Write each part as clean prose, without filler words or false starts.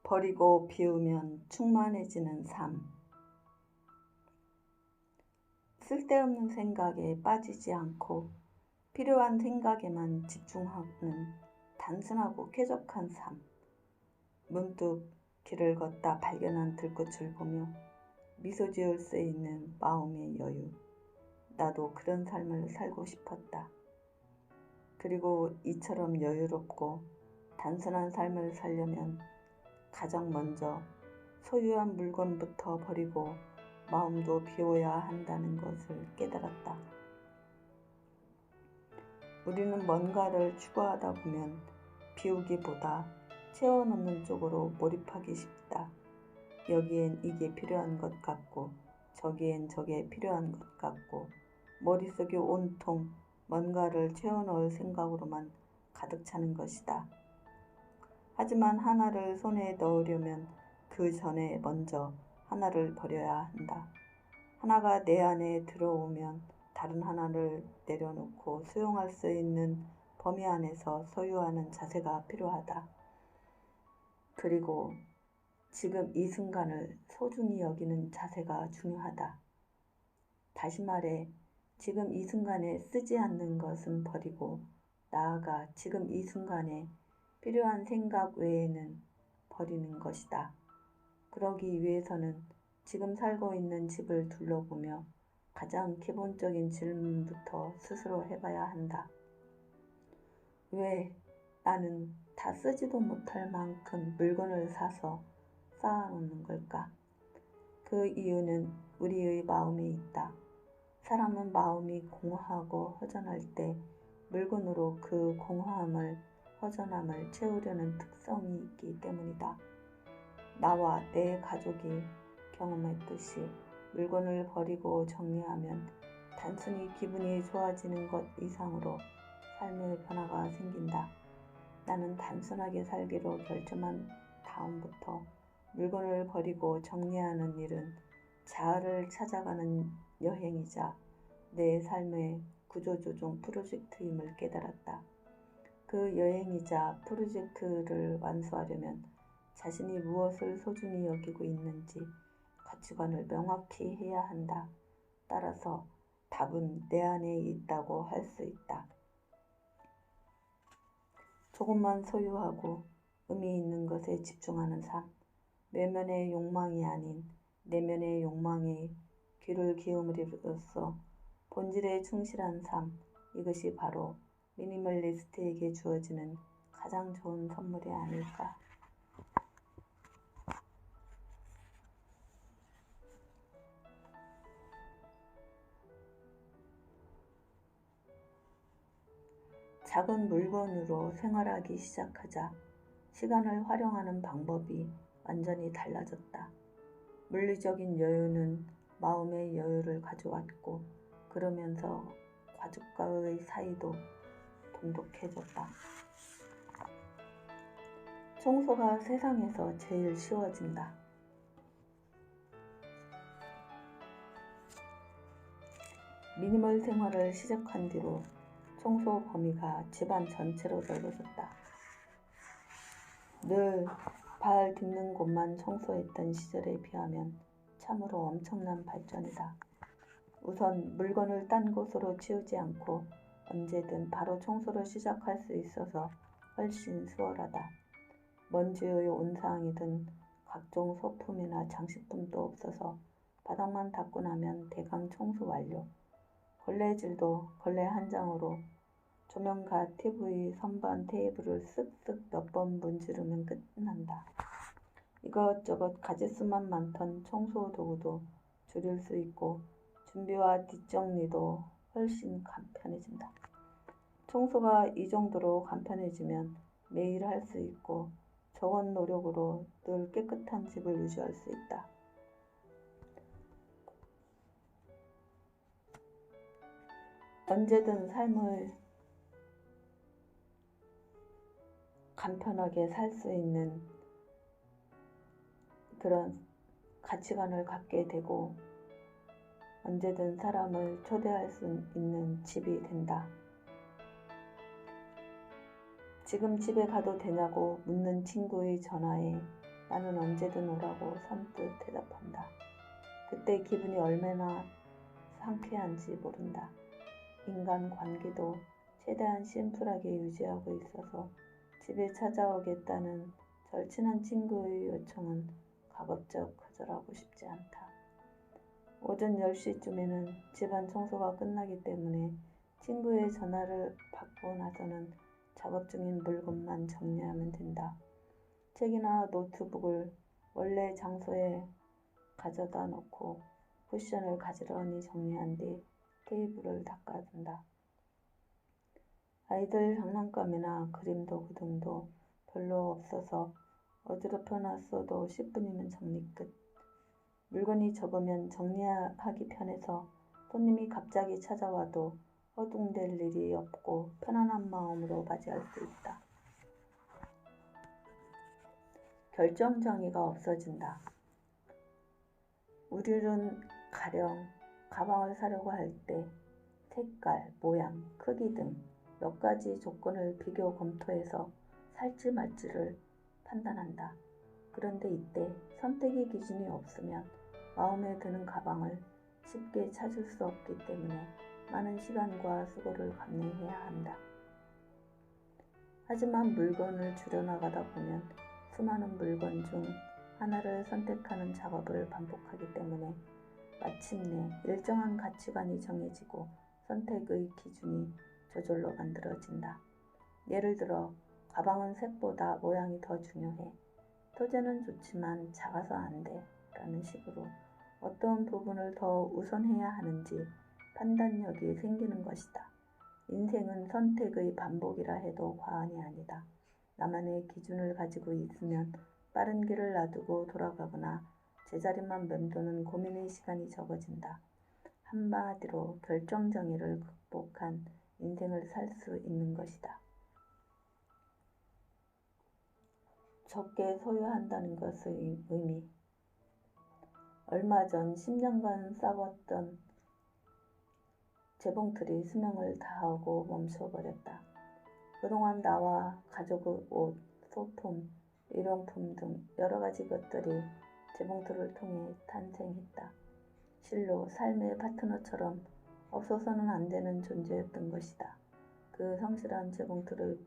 버리고 비우면 충만해지는 삶. 쓸데없는 생각에 빠지지 않고 필요한 생각에만 집중하는 단순하고 쾌적한 삶. 문득 길을 걷다 발견한 들꽃을 보며 미소 지을 수 있는 마음의 여유. 나도 그런 삶을 살고 싶었다. 그리고 이처럼 여유롭고 단순한 삶을 살려면 가장 먼저 소유한 물건부터 버리고 마음도 비워야 한다는 것을 깨달았다. 우리는 뭔가를 추구하다 보면 비우기보다 채워넣는 쪽으로 몰입하기 쉽다. 여기엔 이게 필요한 것 같고 저기엔 저게 필요한 것 같고 머릿속이 온통 뭔가를 채워넣을 생각으로만 가득 차는 것이다. 하지만 하나를 손에 넣으려면 그 전에 먼저 하나를 버려야 한다. 하나가 내 안에 들어오면 다른 하나를 내려놓고 수용할 수 있는 범위 안에서 소유하는 자세가 필요하다. 그리고 지금 이 순간을 소중히 여기는 자세가 중요하다. 다시 말해, 지금 이 순간에 쓰지 않는 것은 버리고 나아가 지금 이 순간에 필요한 생각 외에는 버리는 것이다. 그러기 위해서는 지금 살고 있는 집을 둘러보며 가장 기본적인 질문부터 스스로 해봐야 한다. 왜 나는 다 쓰지도 못할 만큼 물건을 사서 쌓아놓는 걸까? 그 이유는 우리의 마음에 있다. 사람은 마음이 공허하고 허전할 때 물건으로 그 공허함을, 허전함을 채우려는 특성이 있기 때문이다. 나와 내 가족이 경험했듯이 물건을 버리고 정리하면 단순히 기분이 좋아지는 것 이상으로 삶의 변화가 생긴다. 나는 단순하게 살기로 결정한 다음부터 물건을 버리고 정리하는 일은 자아를 찾아가는 여행이자 내 삶의 구조조정 프로젝트임을 깨달았다. 그 여행이자 프로젝트를 완수하려면 자신이 무엇을 소중히 여기고 있는지 가치관을 명확히 해야 한다. 따라서 답은 내 안에 있다고 할 수 있다. 조금만 소유하고 의미 있는 것에 집중하는 삶. 외면의 욕망이 아닌 내면의 욕망에 귀를 기울임으로써 본질에 충실한 삶. 이것이 바로 미니멀리스트에게 주어지는 가장 좋은 선물이 아닐까. 작은 물건으로 생활하기 시작하자 시간을 활용하는 방법이 완전히 달라졌다. 물리적인 여유는 마음의 여유를 가져왔고 그러면서 가족과의 사이도 돈독해졌다. 청소가 세상에서 제일 쉬워진다. 미니멀 생활을 시작한 뒤로 청소 범위가 집안 전체로 넓어졌다. 늘 발 딛는 곳만 청소했던 시절에 비하면 참으로 엄청난 발전이다. 우선 물건을 딴 곳으로 치우지 않고 언제든 바로 청소를 시작할 수 있어서 훨씬 수월하다. 먼지의 온상이든 각종 소품이나 장식품도 없어서 바닥만 닦고 나면 대강 청소 완료. 걸레질도 걸레 한 장으로 조명과 TV, 선반, 테이블을 쓱쓱 몇 번 문지르면 끝난다. 이것저것 가짓수만 많던 청소 도구도 줄일 수 있고 준비와 뒷정리도 훨씬 간편해진다. 청소가 이 정도로 간편해지면 매일 할 수 있고 적은 노력으로 늘 깨끗한 집을 유지할 수 있다. 언제든 삶을 간편하게 살 수 있는 그런 가치관을 갖게 되고 언제든 사람을 초대할 수 있는 집이 된다. 지금 집에 가도 되냐고 묻는 친구의 전화에 나는 언제든 오라고 선뜻 대답한다. 그때 기분이 얼마나 상쾌한지 모른다. 인간관계도 최대한 심플하게 유지하고 있어서 집에 찾아오겠다는 절친한 친구의 요청은 가급적 거절하고 싶지 않다. 오전 10시쯤에는 집안 청소가 끝나기 때문에 친구의 전화를 받고 나서는 작업 중인 물건만 정리하면 된다. 책이나 노트북을 원래 장소에 가져다 놓고 쿠션을 가지런히 정리한 뒤 테이블을 닦아둔다. 아이들 장난감이나 그림 도구 등도 별로 없어서 어지럽혀 놨어도 10분이면 정리 끝. 물건이 적으면 정리하기 편해서 손님이 갑자기 찾아와도 허둥댈 일이 없고 편안한 마음으로 맞이할 수 있다. 결정장애가 없어진다. 우리는 가령 가방을 사려고 할 때 색깔, 모양, 크기 등 몇 가지 조건을 비교 검토해서 살지 말지를 판단한다. 그런데 이때 선택의 기준이 없으면 마음에 드는 가방을 쉽게 찾을 수 없기 때문에 많은 시간과 수고를 감내해야 한다. 하지만 물건을 줄여나가다 보면 수많은 물건 중 하나를 선택하는 작업을 반복하기 때문에 마침내 일정한 가치관이 정해지고 선택의 기준이 저절로 만들어진다. 예를 들어 가방은 색보다 모양이 더 중요해. 소재는 좋지만 작아서 안 돼. 라는 식으로 어떤 부분을 더 우선해야 하는지 판단력이 생기는 것이다. 인생은 선택의 반복이라 해도 과언이 아니다. 나만의 기준을 가지고 있으면 빠른 길을 놔두고 돌아가거나 제자리만 맴도는 고민의 시간이 적어진다. 한마디로 결정장애를 극복한 인생을 살 수 있는 것이다. 적게 소유한다는 것의 의미. 얼마 전 10년간 쌓았던 재봉틀이 수명을 다하고 멈춰버렸다. 그동안 나와 가족의 옷, 소품, 일용품 등 여러 가지 것들이 재봉틀을 통해 탄생했다. 실로 삶의 파트너처럼 없어서는 안 되는 존재였던 것이다. 그 성실한 재봉틀의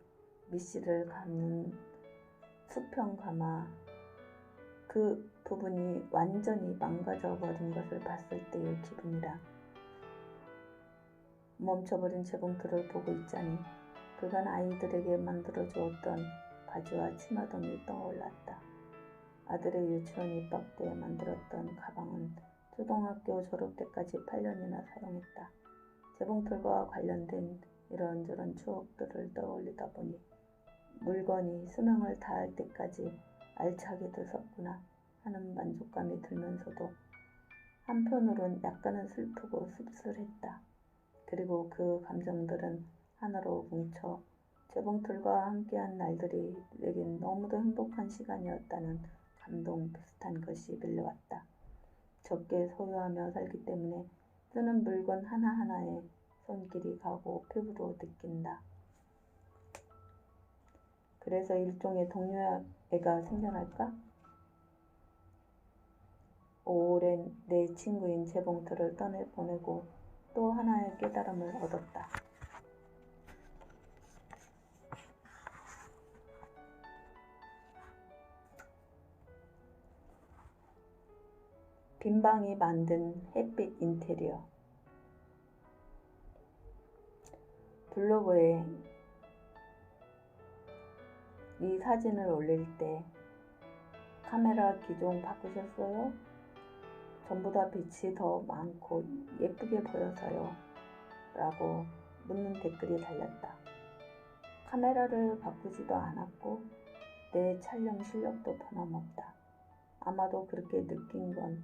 밑실을 감는 수평감아 그 부분이 완전히 망가져버린 것을 봤을 때의 기분이라. 멈춰버린 재봉틀을 보고 있자니 그간 아이들에게 만들어주었던 바지와 치마등이 떠올랐다. 아들의 유치원 입학 때 만들었던 가방은 초등학교 졸업 때까지 8년이나 사용했다. 재봉틀과 관련된 이런저런 추억들을 떠올리다 보니 물건이 수명을 다할 때까지 알차게도 썼구나 하는 만족감이 들면서도 한편으론 약간은 슬프고 씁쓸했다. 그리고 그 감정들은 하나로 뭉쳐 재봉틀과 함께한 날들이 내겐 너무도 행복한 시간이었다는 감동 비슷한 것이 밀려왔다. 적게 소유하며 살기 때문에 쓰는 물건 하나하나에 손길이 가고 피부로 느낀다. 그래서 일종의 동료애가 생겨날까? 오랜 내 친구인 재봉틀을 떠내보내고 또 하나의 깨달음을 얻었다. 빈방이 만든 햇빛 인테리어. 블로그에 이 사진을 올릴 때 카메라 기종 바꾸셨어요? 전보다 빛이 더 많고 예쁘게 보여서요. 라고 묻는 댓글이 달렸다. 카메라를 바꾸지도 않았고 내 촬영 실력도 변함없다. 아마도 그렇게 느낀 건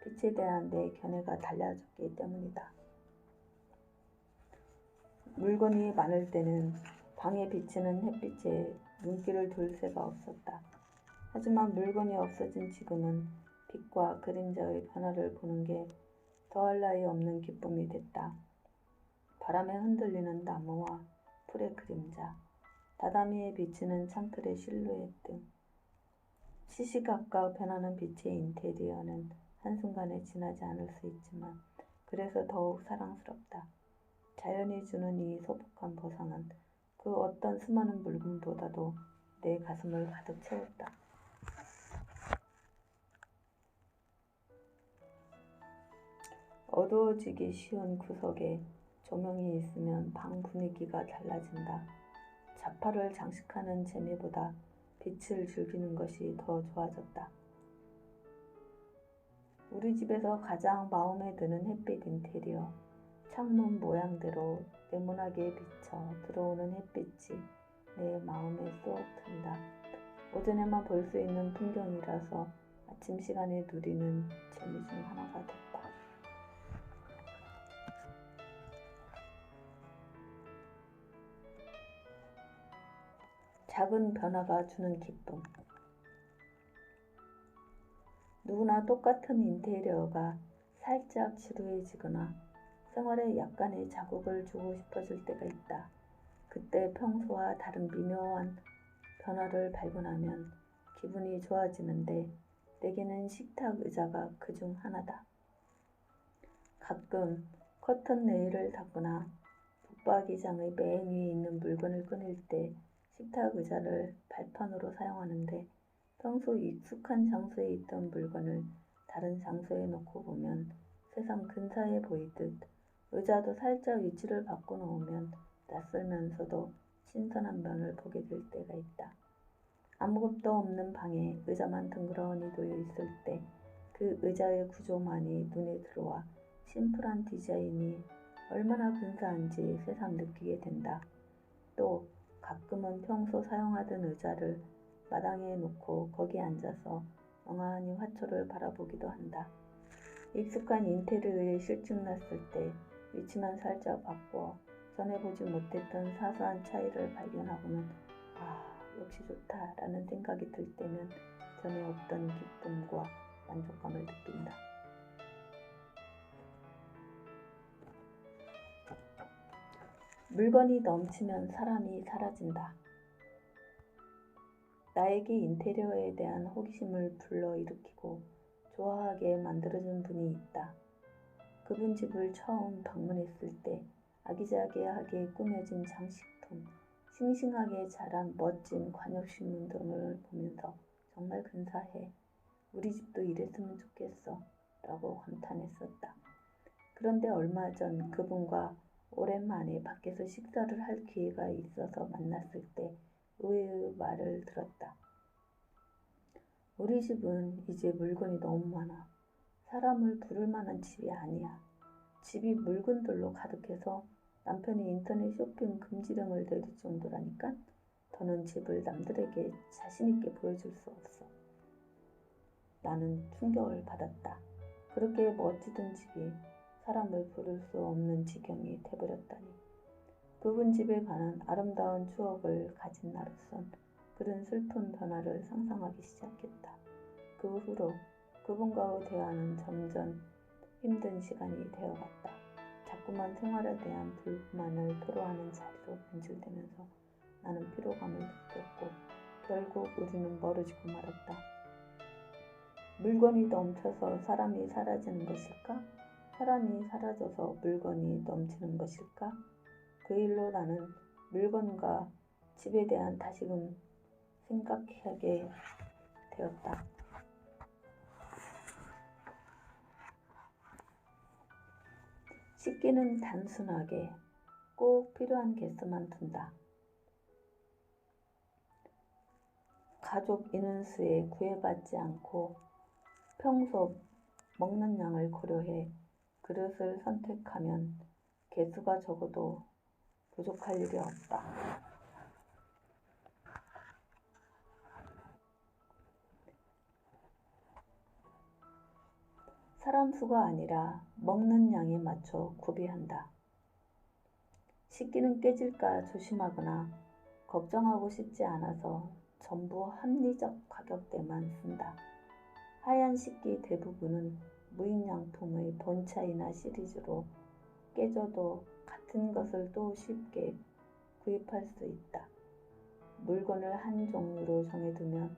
빛에 대한 내 견해가 달라졌기 때문이다. 물건이 많을 때는 방에 비치는 햇빛에 눈길을 둘 새가 없었다. 하지만 물건이 없어진 지금은 빛과 그림자의 변화를 보는 게 더할 나위 없는 기쁨이 됐다. 바람에 흔들리는 나무와 풀의 그림자, 다다미에 비치는 창틀의 실루엣 등 시시각각 변하는 빛의 인테리어는 한순간에 지나지 않을 수 있지만 그래서 더욱 사랑스럽다. 자연이 주는 이 소복한 보상은 그 어떤 수많은 물건보다도 내 가슴을 가득 채웠다. 어두워지기 쉬운 구석에 조명이 있으면 방 분위기가 달라진다. 자파를 장식하는 재미보다 빛을 즐기는 것이 더 좋아졌다. 우리 집에서 가장 마음에 드는 햇빛 인테리어. 창문 모양대로 네모나게 비쳐 들어오는 햇빛이 내 마음에 쏙 든다. 오전에만 볼 수 있는 풍경이라서 아침 시간에 누리는 재미 중 하나가 됐다. 작은 변화가 주는 기쁨. 누구나 똑같은 인테리어가 살짝 지루해지거나 생활에 약간의 자극을 주고 싶어질 때가 있다. 그때 평소와 다른 미묘한 변화를 발견하면 기분이 좋아지는데 내게는 식탁 의자가 그중 하나다. 가끔 커튼 레일을 닫거나 붙박이장의 맨 위에 있는 물건을 꺼낼 때 식탁 의자를 발판으로 사용하는데 평소 익숙한 장소에 있던 물건을 다른 장소에 놓고 보면 세상 근사해 보이듯 의자도 살짝 위치를 바꿔놓으면 낯설면서도 신선한 면을 보게 될 때가 있다. 아무것도 없는 방에 의자만 덩그러니 놓여 있을 때 그 의자의 구조만이 눈에 들어와 심플한 디자인이 얼마나 근사한지 새삼 느끼게 된다. 또 가끔은 평소 사용하던 의자를 마당에 놓고 거기 앉아서 멍하니 화초를 바라보기도 한다. 익숙한 인테리어에 실증났을 때 위치만 살짝 바꿔 전에 보지 못했던 사소한 차이를 발견하고는 역시 좋다라는 생각이 들 때면 전에 없던 기쁨과 만족감을 느낀다. 물건이 넘치면 사람이 사라진다. 나에게 인테리어에 대한 호기심을 불러일으키고 좋아하게 만들어준 분이 있다. 그분 집을 처음 방문했을 때 아기자기하게 꾸며진 장식품, 싱싱하게 자란 멋진 관엽식물 등을 보면서 정말 근사해. 우리 집도 이랬으면 좋겠어. 라고 감탄했었다. 그런데 얼마 전 그분과 오랜만에 밖에서 식사를 할 기회가 있어서 만났을 때 의외의 말을 들었다. 우리 집은 이제 물건이 너무 많아. 사람을 부를 만한 집이 아니야. 집이 물건들로 가득해서 남편이 인터넷 쇼핑 금지령을 내릴 정도라니까 더는 집을 남들에게 자신있게 보여줄 수 없어. 나는 충격을 받았다. 그렇게 멋지던 집이 사람을 부를 수 없는 지경이 돼버렸다니. 그분 집에 관한 아름다운 추억을 가진 나로선 그런 슬픈 변화를 상상하기 시작했다. 그 후로 그분과의 대화는 점점 힘든 시간이 되어갔다. 자꾸만 생활에 대한 불만을 토로하는 자리로 변질되면서 나는 피로감을 느꼈고 결국 우리는 멀어지고 말았다. 물건이 넘쳐서 사람이 사라지는 것일까? 사람이 사라져서 물건이 넘치는 것일까? 그 일로 나는 물건과 집에 대한 다시금 생각하게 되었다. 씻기는 단순하게 꼭 필요한 개수만 둔다. 가족 인원수에 구애받지 않고 평소 먹는 양을 고려해 그릇을 선택하면 개수가 적어도 부족할 일이 없다. 사람 수가 아니라 먹는 양에 맞춰 구비한다. 식기는 깨질까 조심하거나 걱정하고 싶지 않아서 전부 합리적 가격대만 쓴다. 하얀 식기 대부분은 무인양품의 본차이나 시리즈로 깨져도 같은 것을 또 쉽게 구입할 수 있다. 물건을 한 종류로 정해두면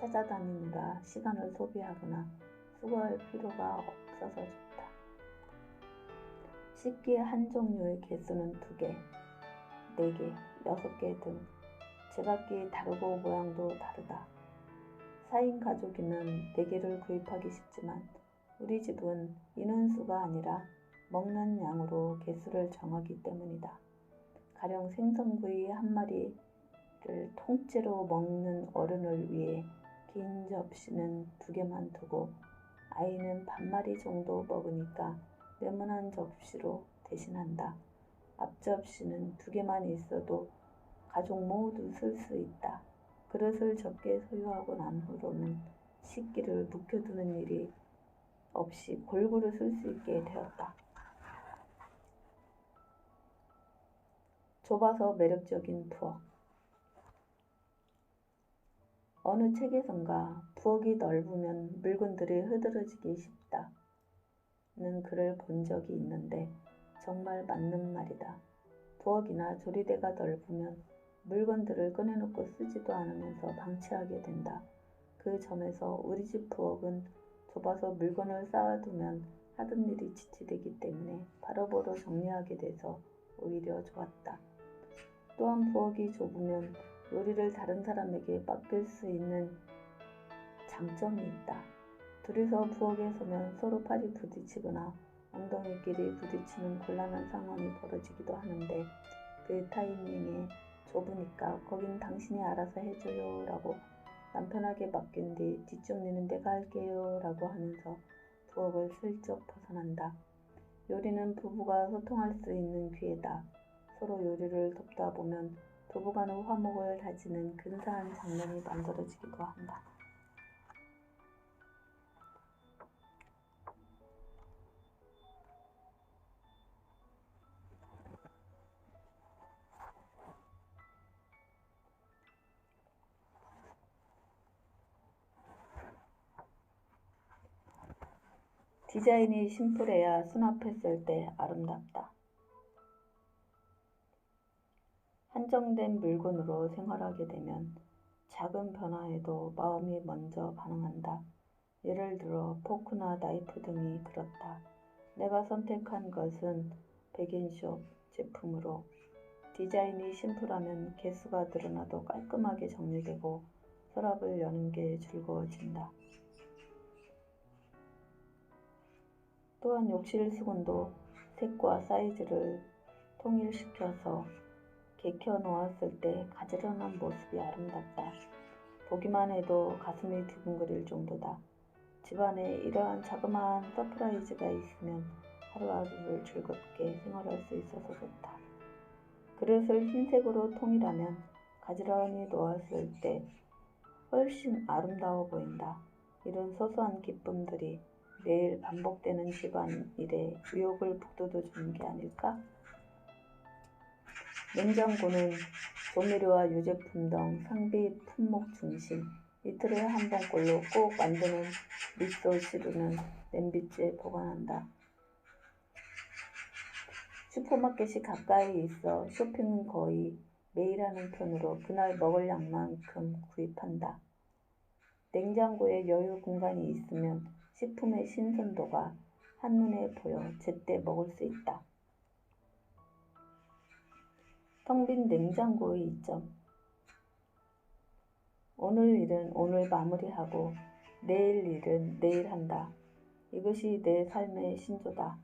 찾아다니느라 시간을 소비하거나 수고할 필요가 없어서 좋다. 식기 한 종류의 개수는 2개, 4개, 6개 등 제각기 다르고 모양도 다르다. 4인 가족이면 4개를 구입하기 쉽지만 우리 집은 인원수가 아니라 먹는 양으로 개수를 정하기 때문이다. 가령 생선구이 한 마리를 통째로 먹는 어른을 위해 긴 접시는 2개만 두고 아이는 반마리 정도 먹으니까 네모난 접시로 대신한다. 앞접시는 2개만 있어도 가족 모두 쓸 수 있다. 그릇을 적게 소유하고 난 후로는 식기를 묵혀두는 일이 없이 골고루 쓸 수 있게 되었다. 좁아서 매력적인 부엌. 어느 책에선가 부엌이 넓으면 물건들이 흐드러지기 쉽다는 글을 본 적이 있는데 정말 맞는 말이다. 부엌이나 조리대가 넓으면 물건들을 꺼내놓고 쓰지도 않으면서 방치하게 된다. 그 점에서 우리 집 부엌은 좁아서 물건을 쌓아두면 하던 일이 지체되기 때문에 바로바로 정리하게 돼서 오히려 좋았다. 또한 부엌이 좁으면 요리를 다른 사람에게 맡길 수 있는 장점이 있다. 둘이서 부엌에 서면 서로 팔이 부딪히거나 엉덩이끼리 부딪히는 곤란한 상황이 벌어지기도 하는데 그 타이밍에 좁으니까 거긴 당신이 알아서 해줘요 라고 남편에게 맡긴 뒤 뒷정리는 내가 할게요 라고 하면서 부엌을 슬쩍 벗어난다. 요리는 부부가 소통할 수 있는 기회다. 서로 요리를 돕다 보면 부부간의 화목을 다지는 근사한 장면이 만들어지기도 한다. 디자인이 심플해야 수납했을 때 아름답다. 한정된 물건으로 생활하게 되면 작은 변화에도 마음이 먼저 반응한다. 예를 들어 포크나 나이프 등이 그렇다. 내가 선택한 것은 백앤숍 제품으로 디자인이 심플하면 개수가 늘어나도 깔끔하게 정리되고 서랍을 여는 게 즐거워진다. 또한 욕실 수건도 색과 사이즈를 통일시켜서 개켜 놓았을 때 가지런한 모습이 아름답다. 보기만 해도 가슴이 두근거릴 정도다. 집안에 이러한 자그마한 서프라이즈가 있으면 하루하루를 즐겁게 생활할 수 있어서 좋다. 그릇을 흰색으로 통일하면 가지런히 놓았을 때 훨씬 아름다워 보인다. 이런 소소한 기쁨들이 매일 반복되는 집안일에 의욕을 북돋워주는 게 아닐까? 냉장고는 조미료와 유제품 등 상비 품목 중심, 이틀에 한 번꼴로 꼭 만드는 미소시루는 냄비째 보관한다. 슈퍼마켓이 가까이 있어 쇼핑은 거의 매일 하는 편으로 그날 먹을 양만큼 구입한다. 냉장고에 여유 공간이 있으면 식품의 신선도가 한눈에 보여 제때 먹을 수 있다. 텅 빈 냉장고의 이점. 오늘 일은 오늘 마무리하고 내일 일은 내일 한다. 이것이 내 삶의 신조다.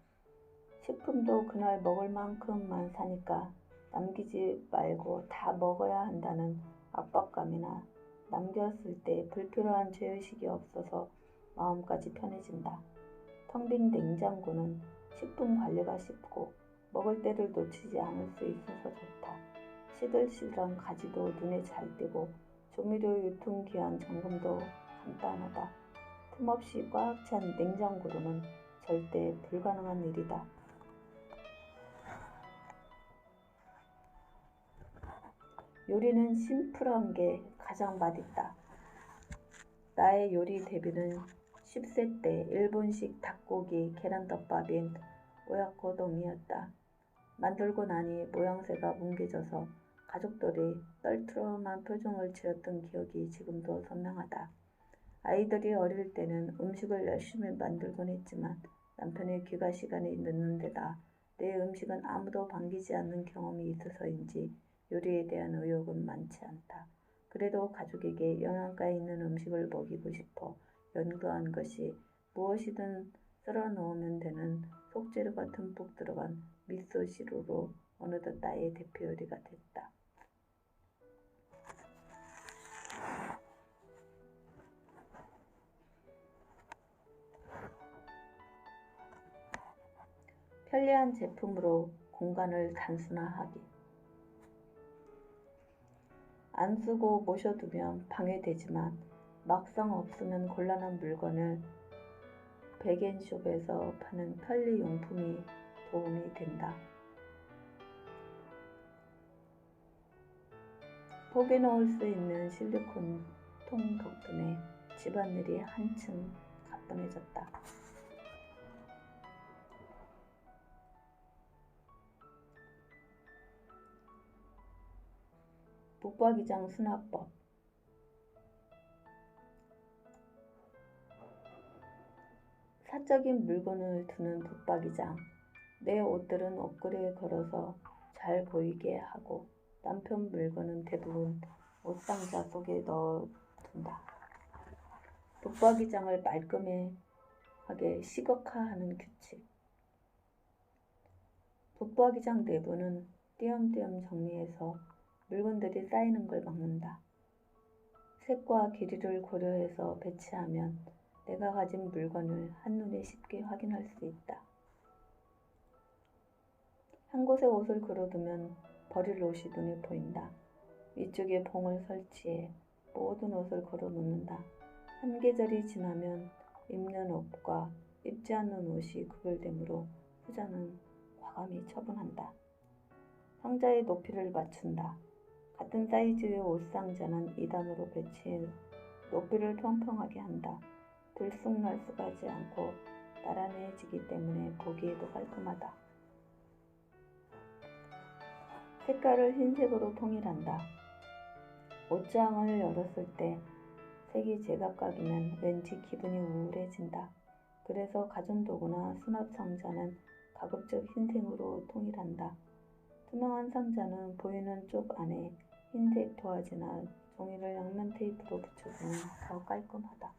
식품도 그날 먹을 만큼만 사니까 남기지 말고 다 먹어야 한다는 압박감이나 남겼을 때 불필요한 죄의식이 없어서 마음까지 편해진다. 텅 빈 냉장고는 식품 관리가 쉽고 먹을 때를 놓치지 않을 수 있어서 좋다. 시들시들한 가지도 눈에 잘 띄고 조미료 유통기한 점검도 간단하다. 틈없이 꽉 찬 냉장고로는 절대 불가능한 일이다. 요리는 심플한 게 가장 맛있다. 나의 요리 데뷔는 10세 때 일본식 닭고기 계란덮밥인 오야코동이었다. 만들고 나니 모양새가 뭉개져서 가족들이 떨트름한 표정을 지었던 기억이 지금도 선명하다. 아이들이 어릴 때는 음식을 열심히 만들곤 했지만 남편의 귀가 시간이 늦는 데다 내 음식은 아무도 반기지 않는 경험이 있어서인지 요리에 대한 의욕은 많지 않다. 그래도 가족에게 영양가 있는 음식을 먹이고 싶어 연구한 것이 무엇이든 썰어 넣으면 되는 속재료가 듬뿍 들어간 미소시루로 어느덧 나의 대표 요리가 됐다. 편리한 제품으로 공간을 단순화하기. 안 쓰고 모셔두면 방해되지만 막상 없으면 곤란한 물건을 백앤숍에서 파는 편리용품이 도움이 된다. 포개 넣을 수 있는 실리콘 통 덕분에 집안일이 한층 가뿐해졌다. 붙박이장 수납법. 사적인 물건을 두는 붙박이장. 내 옷들은 옷걸이에 걸어서 잘 보이게 하고 남편 물건은 대부분 옷상자 속에 넣어둔다. 붙박이장을 말끔하게 시각화하는 규칙. 붙박이장 내부는 띄엄띄엄 정리해서 물건들이 쌓이는 걸 막는다. 색과 길이를 고려해서 배치하면 내가 가진 물건을 한눈에 쉽게 확인할 수 있다. 한 곳에 옷을 걸어두면 버릴 옷이 눈에 보인다. 위쪽에 봉을 설치해 모든 옷을 걸어놓는다. 한 계절이 지나면 입는 옷과 입지 않는 옷이 구별되므로 후자는 과감히 처분한다. 상자의 높이를 맞춘다. 같은 사이즈의 옷상자는 2단으로 배치해 높이를 평평하게 한다. 들쑥날쑥하지 않고 나란해지기 때문에 보기에도 깔끔하다. 색깔을 흰색으로 통일한다. 옷장을 열었을 때 색이 제각각이면 왠지 기분이 우울해진다. 그래서 가전도구나 수납상자는 가급적 흰색으로 통일한다. 투명한 상자는 보이는 쪽 안에 흰색 도화지나 종이를 양면 테이프로 붙여주면 더 깔끔하다.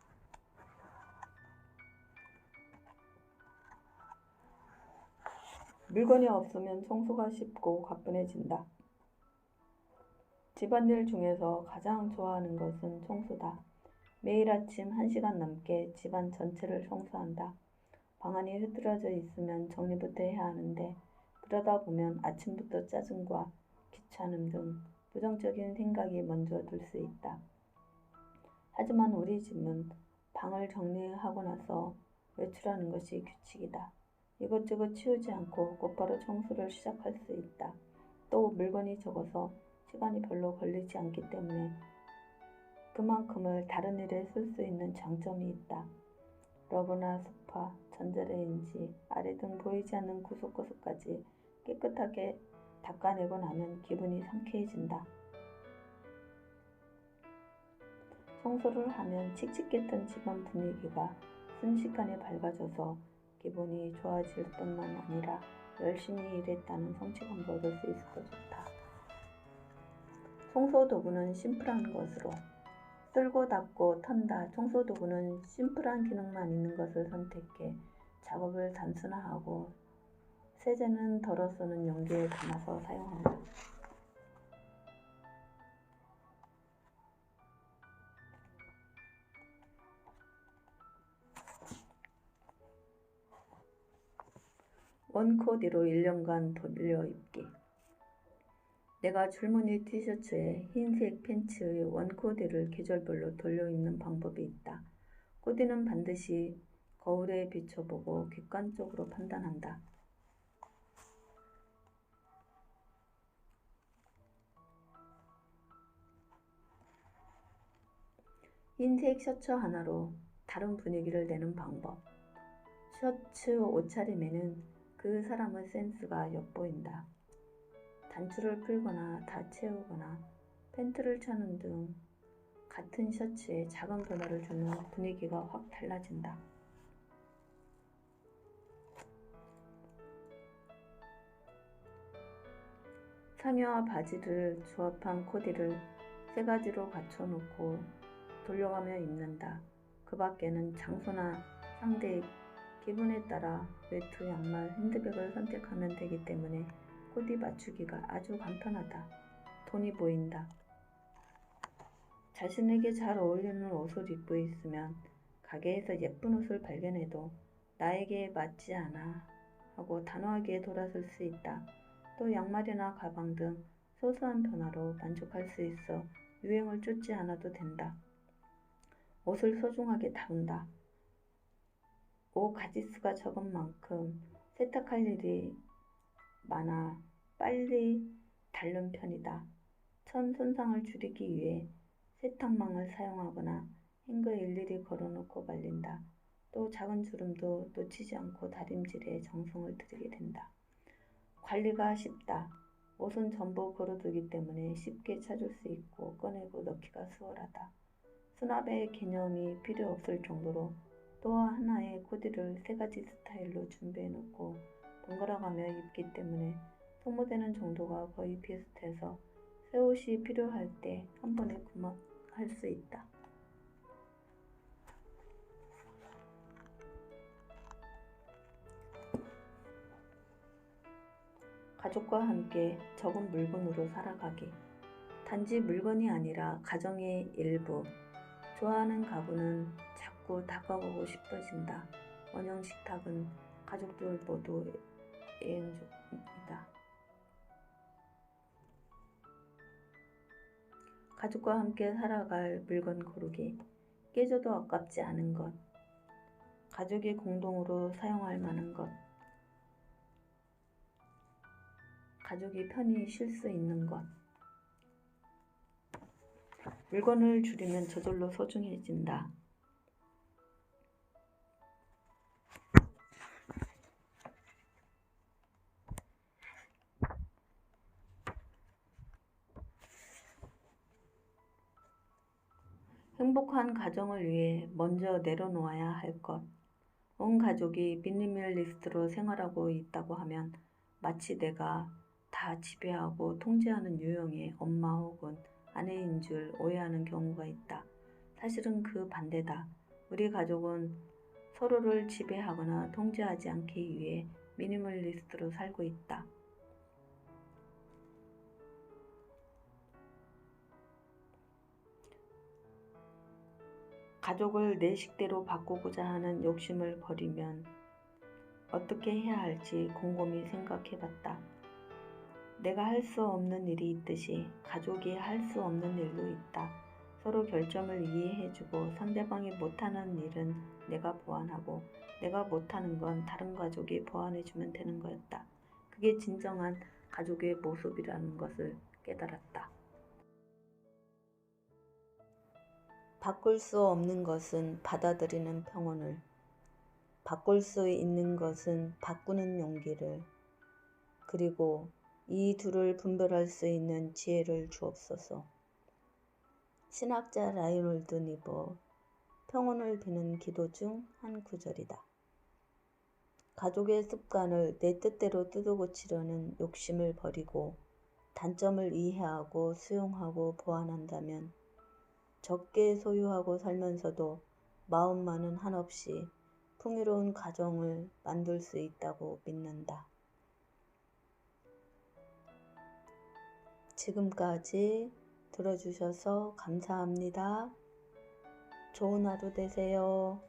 물건이 없으면 청소가 쉽고 가뿐해진다. 집안일 중에서 가장 좋아하는 것은 청소다. 매일 아침 1시간 넘게 집안 전체를 청소한다. 방안이 흐트러져 있으면 정리부터 해야 하는데 그러다 보면 아침부터 짜증과 귀찮음 등 부정적인 생각이 먼저 들 수 있다. 하지만 우리 집은 방을 정리하고 나서 외출하는 것이 규칙이다. 이것저것 치우지 않고 곧바로 청소를 시작할 수 있다. 또 물건이 적어서 시간이 별로 걸리지 않기 때문에 그만큼을 다른 일에 쓸 수 있는 장점이 있다. 러그나 소파, 전자레인지, 아래 등 보이지 않는 구석구석까지 깨끗하게 닦아내고 나면 기분이 상쾌해진다. 청소를 하면 칙칙했던 집안 분위기가 순식간에 밝아져서 기분이 좋아질 뿐만 아니라 열심히 일했다는 성취감도 얻을 수 있어서 좋다. 청소도구는 심플한 것으로. 쓸고 닦고 턴다. 청소도구는 심플한 기능만 있는 것을 선택해 작업을 단순화하고 세제는 덜어 쓰는 용기에 담아서 사용한다. 원코디로 1년간 돌려입기. 내가 줄무늬 티셔츠에 흰색 팬츠의 원코디를 계절별로 돌려입는 방법이 있다. 코디는 반드시 거울에 비춰보고 객관적으로 판단한다. 흰색 셔츠 하나로 다른 분위기를 내는 방법. 셔츠 옷차림에는 그 사람의 센스가 엿보인다. 단추를 풀거나 다 채우거나 팬트를 차는 등 같은 셔츠에 작은 변화를 주면 분위기가 확 달라진다. 상의와 바지를 조합한 코디를 3가지로 갖춰놓고 돌려가며 입는다. 그 밖에는 장소나 상대의 기분에 따라 외투, 양말, 핸드백을 선택하면 되기 때문에 코디 맞추기가 아주 간편하다. 돈이 보인다. 자신에게 잘 어울리는 옷을 입고 있으면 가게에서 예쁜 옷을 발견해도 나에게 맞지 않아 하고 단호하게 돌아설 수 있다. 또 양말이나 가방 등 소소한 변화로 만족할 수 있어 유행을 쫓지 않아도 된다. 옷을 소중하게 다룬다. 옷 가짓수가 적은 만큼 세탁할 일이 많아 빨리 닳는 편이다. 천 손상을 줄이기 위해 세탁망을 사용하거나 행거에 일일이 걸어놓고 말린다. 또 작은 주름도 놓치지 않고 다림질에 정성을 들이게 된다. 관리가 쉽다. 옷은 전부 걸어두기 때문에 쉽게 찾을 수 있고 꺼내고 넣기가 수월하다. 수납의 개념이 필요 없을 정도로 또 하나의 코디를 3가지 스타일로 준비해놓고 번갈아가며 입기 때문에 소모되는 정도가 거의 비슷해서 새 옷이 필요할 때 한 번에 구매할 수 있다. 가족과 함께 적은 물건으로 살아가기. 단지 물건이 아니라 가정의 일부. 좋아하는 가구는 자꾸 다가가고 싶어진다. 원형 식탁은 가족들 모두 애용 중이다. 가족과 함께 살아갈 물건 고르기. 깨져도 아깝지 않은 것. 가족이 공동으로 사용할 만한 것. 가족이 편히 쉴 수 있는 것. 물건을 줄이면 저절로 소중해진다. 행복한 가정을 위해 먼저 내려놓아야 할 것. 온 가족이 미니멀리스트로 생활하고 있다고 하면 마치 내가 다 지배하고 통제하는 유형의 엄마 혹은 아내인 줄 오해하는 경우가 있다. 사실은 그 반대다. 우리 가족은 서로를 지배하거나 통제하지 않기 위해 미니멀리스트로 살고 있다. 가족을 내 식대로 바꾸고자 하는 욕심을 버리면 어떻게 해야 할지 곰곰이 생각해봤다. 내가 할 수 없는 일이 있듯이 가족이 할 수 없는 일도 있다. 서로 결점을 이해해주고 상대방이 못하는 일은 내가 보완하고 내가 못하는 건 다른 가족이 보완해주면 되는 거였다. 그게 진정한 가족의 모습이라는 것을 깨달았다. 바꿀 수 없는 것은 받아들이는 평온을, 바꿀 수 있는 것은 바꾸는 용기를, 그리고 이 둘을 분별할 수 있는 지혜를 주옵소서. 신학자 라이놀드 니버 평온을 비는 기도 중 한 구절이다. 가족의 습관을 내 뜻대로 뜯어고치려는 욕심을 버리고 단점을 이해하고 수용하고 보완한다면 적게 소유하고 살면서도 마음만은 한없이 풍요로운 가정을 만들 수 있다고 믿는다. 지금까지 들어주셔서 감사합니다. 좋은 하루 되세요.